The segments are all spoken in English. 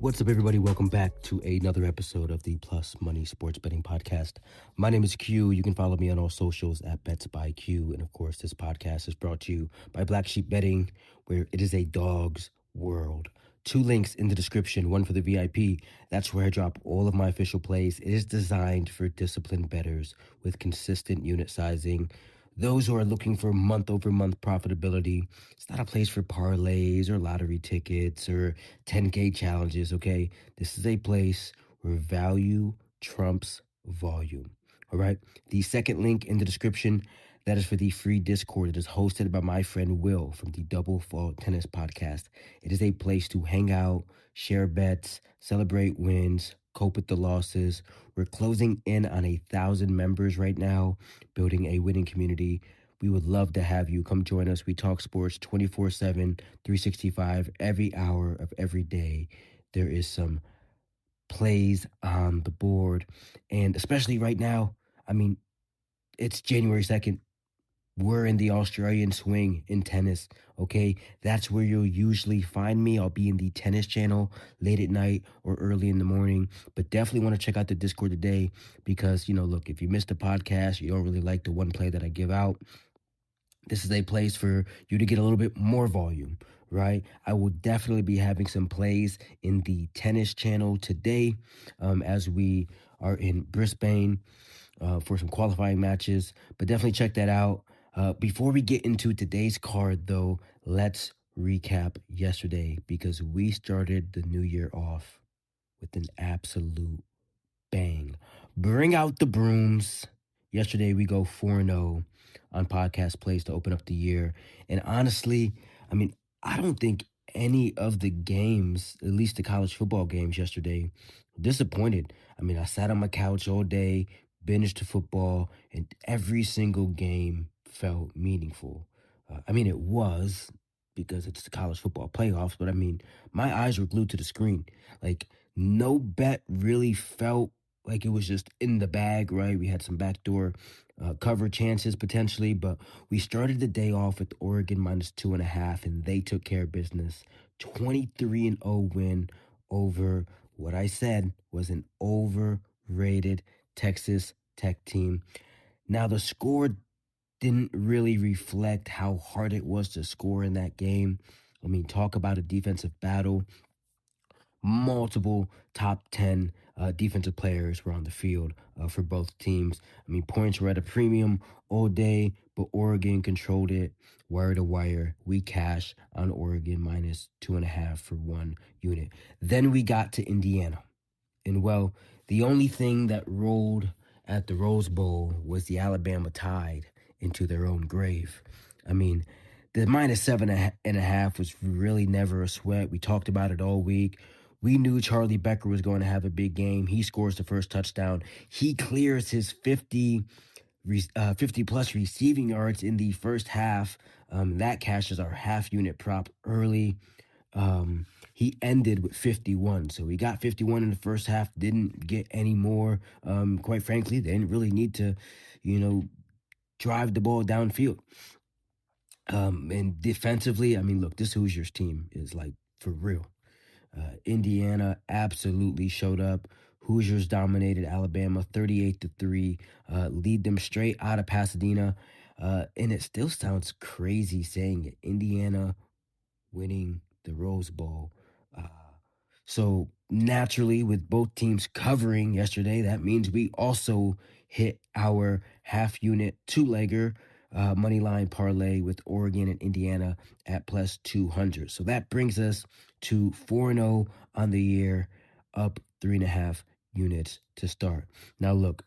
What's up, everybody? Welcome back to another episode of the Plus Money Sports Betting Podcast. My name is Q. You can follow me on all socials at Bets by Q. And of course, this podcast is brought to you by Black Sheep Betting, where it is a dog's world. 2 links in the description, one for the VIP. That's where I drop all of my official plays. It is designed for disciplined bettors with consistent unit sizing. Those who are looking for month-over-month profitability. It's not a place for parlays or lottery tickets or 10K challenges, okay? This is a place where value trumps volume, all right? The second link in the description, that is for the free Discord. It is hosted by my friend Will from the Double Fault Tennis Podcast. It is a place to hang out, share bets, celebrate wins, cope with the losses. We're closing in on 1,000 members right now, building a winning community. We would love to have you come join us. We talk sports 24/7, 365, every hour of every day. There is some plays on the board. And especially right now, I mean, it's January 2nd. We're in the Australian swing in tennis, okay? That's where you'll usually find me. I'll be in the tennis channel late at night or early in the morning. But definitely want to check out the Discord today because, look, if you missed a podcast, you don't really like the one play that I give out, this is a place for you to get a little bit more volume, right? I will definitely be having some plays in the tennis channel today as we are in Brisbane for some qualifying matches, but definitely check that out. Before we get into today's card, though, let's recap yesterday because we started the new year off with an absolute bang. Bring out the brooms. Yesterday, we go 4-0 on podcast plays to open up the year. And honestly, I don't think any of the games, at least the college football games yesterday, disappointed. I sat on my couch all day, binged to football, and every single game felt meaningful. It was because it's the college football playoffs, but my eyes were glued to the screen. Like, no bet really felt like it was just in the bag, right? We had some backdoor cover chances potentially, but we started the day off with Oregon -2.5, and they took care of business. 23-0 win over what I said was an overrated Texas Tech team. Now, the score didn't really reflect how hard it was to score in that game. Talk about a defensive battle. Multiple top 10 defensive players were on the field for both teams. Points were at a premium all day, but Oregon controlled it wire to wire. We cashed on Oregon -2.5 for 1 unit. Then we got to Indiana. And well, the only thing that rolled at the Rose Bowl was the Alabama Tide into their own grave. The -7.5 was really never a sweat. We talked about it all week. We knew Charlie Becker was going to have a big game. He scores the first touchdown. He clears his 50 plus receiving yards in the first half. That cashes our half unit prop early. He ended with 51. So he got 51 in the first half, didn't get any more. Quite frankly, they didn't really need to, drive the ball downfield. And defensively, look, this Hoosiers team is like for real. Indiana absolutely showed up. Hoosiers dominated Alabama 38-3, lead them straight out of Pasadena. And it still sounds crazy saying it. Indiana winning the Rose Bowl. So naturally, with both teams covering yesterday, that means we also hit our half unit 2-legger money line parlay with Oregon and Indiana at +200. So that brings us to 4-0 on the year, up 3.5 units to start. Now, look,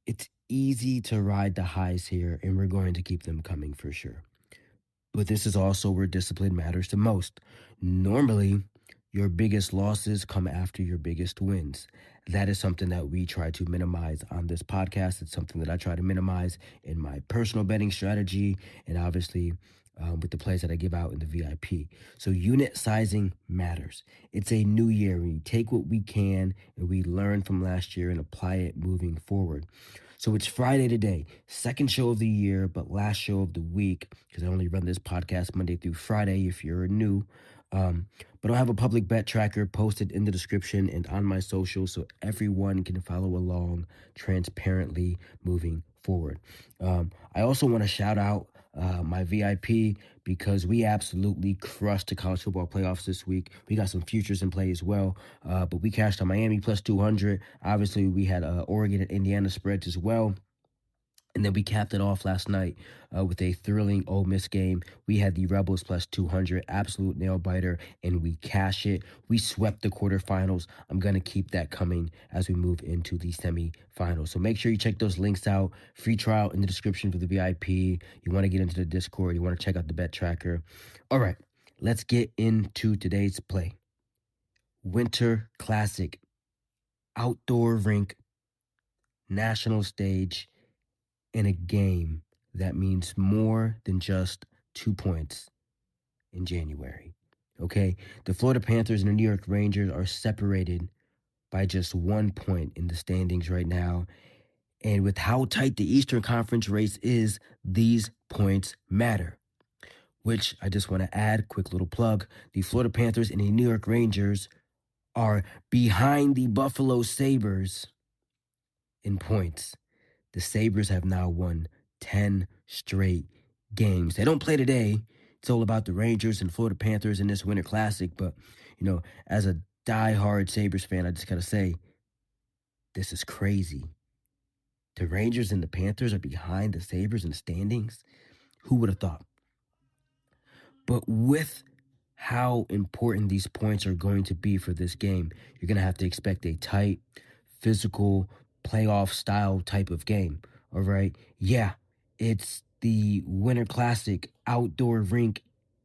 it's easy to ride the highs here, and we're going to keep them coming for sure. But this is also where discipline matters the most. Normally, your biggest losses come after your biggest wins. That is something that we try to minimize on this podcast. It's something that I try to minimize in my personal betting strategy and obviously with the plays that I give out in the VIP. So unit sizing matters. It's a new year. We take what we can and we learn from last year and apply it moving forward. So it's Friday today, second show of the year, but last show of the week, because I only run this podcast Monday through Friday if you're new. But I'll have a public bet tracker posted in the description and on my socials so everyone can follow along transparently moving forward. I also want to shout out my VIP because we absolutely crushed the college football playoffs this week. We got some futures in play as well, but we cashed on Miami plus 200. Obviously, we had Oregon and Indiana spreads as well. And then we capped it off last night with a thrilling Ole Miss game. We had the Rebels plus 200, absolute nail biter, and we cash it. We swept the quarterfinals. I'm going to keep that coming as we move into the semifinals. So make sure you check those links out. Free trial in the description for the VIP. You want to get into the Discord. You want to check out the bet tracker. All right, let's get into today's play. Winter Classic, outdoor rink, national stage, in a game that means more than just 2 points in January. Okay? The Florida Panthers and the New York Rangers are separated by just 1 point in the standings right now. And with how tight the Eastern Conference race is, these points matter. Which I just want to add, quick little plug, the Florida Panthers and the New York Rangers are behind the Buffalo Sabres in points. The Sabres have now won 10 straight games. They don't play today. It's all about the Rangers and Florida Panthers in this Winter Classic. But, as a diehard Sabres fan, I just got to say, this is crazy. The Rangers and the Panthers are behind the Sabres in the standings. Who would have thought? But with how important these points are going to be for this game, you're going to have to expect a tight, physical, playoff style type of game. All right. Yeah, it's the Winter Classic outdoor rink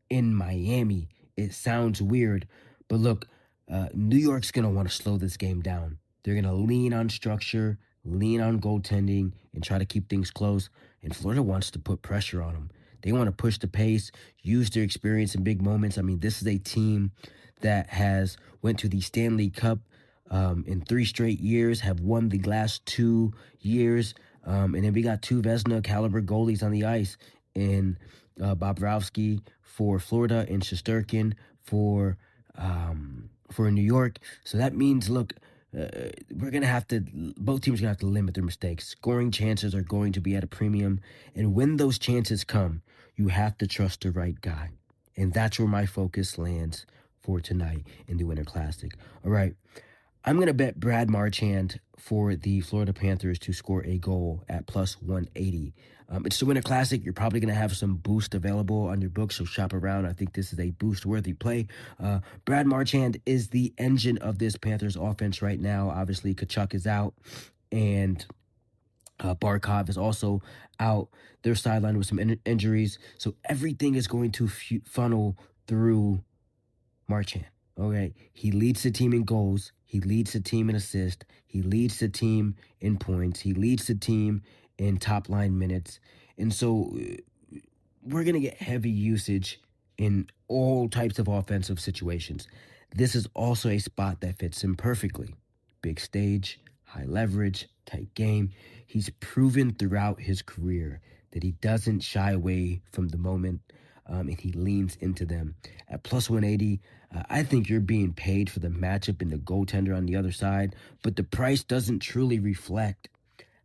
in Miami. It sounds weird, but look, New York's going to want to slow this game down. They're going to lean on structure, lean on goaltending, and try to keep things close. And Florida wants to put pressure on them. They want to push the pace, use their experience in big moments. I mean, this is a team that has went to the Stanley Cup in 3 straight years, have won the last 2 years. And then we got 2 Vezina caliber goalies on the ice in Bobrovsky for Florida and Shesterkin for New York. So that means, look, both teams are going to have to limit their mistakes. Scoring chances are going to be at a premium. And when those chances come, you have to trust the right guy. And that's where my focus lands for tonight in the Winter Classic. All right. I'm going to bet Brad Marchand for the Florida Panthers to score a goal at plus 180. It's the Winter Classic. You're probably going to have some boost available on your book, so shop around. I think this is a boost-worthy play. Brad Marchand is the engine of this Panthers offense right now. Obviously, Tkachuk is out, and Barkov is also out. They're sidelined with some injuries, so everything is going to funnel through Marchand. Okay, he leads the team in goals. He leads the team in assists. He leads the team in points. He leads the team in top line minutes. And so we're going to get heavy usage in all types of offensive situations. This is also a spot that fits him perfectly. Big stage, high leverage, tight game. He's proven throughout his career that he doesn't shy away from the moment, and he leans into them. At plus 180, I think you're being paid for the matchup and the goaltender on the other side, but the price doesn't truly reflect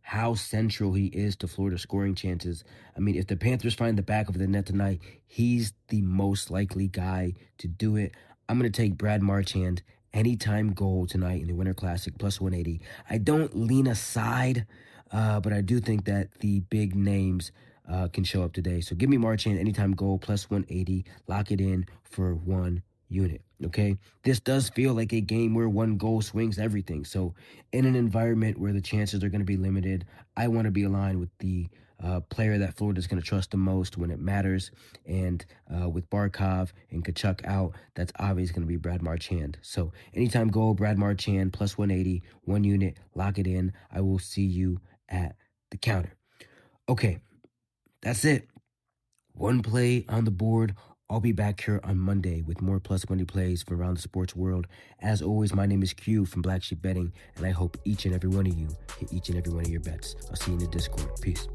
how central he is to Florida's scoring chances. I mean, if the Panthers find the back of the net tonight, he's the most likely guy to do it. I'm going to take Brad Marchand anytime goal tonight in the Winter Classic, plus 180. I don't lean aside, but I do think that the big names can show up today. So give me Marchand anytime goal, plus 180. Lock it in for 1 unit, okay? This does feel like a game where 1 goal swings everything. So in an environment where the chances are going to be limited, I want to be aligned with the player that Florida's going to trust the most when it matters. And with Barkov and Tkachuk out, that's obviously going to be Brad Marchand. So anytime goal, Brad Marchand, plus 180, 1 unit, lock it in. I will see you at the counter. Okay, that's it. 1 play on the board. I'll be back here on Monday with more plus money plays from around the sports world. As always, my name is Q from Black Sheep Betting, and I hope each and every one of you hit each and every one of your bets. I'll see you in the Discord. Peace.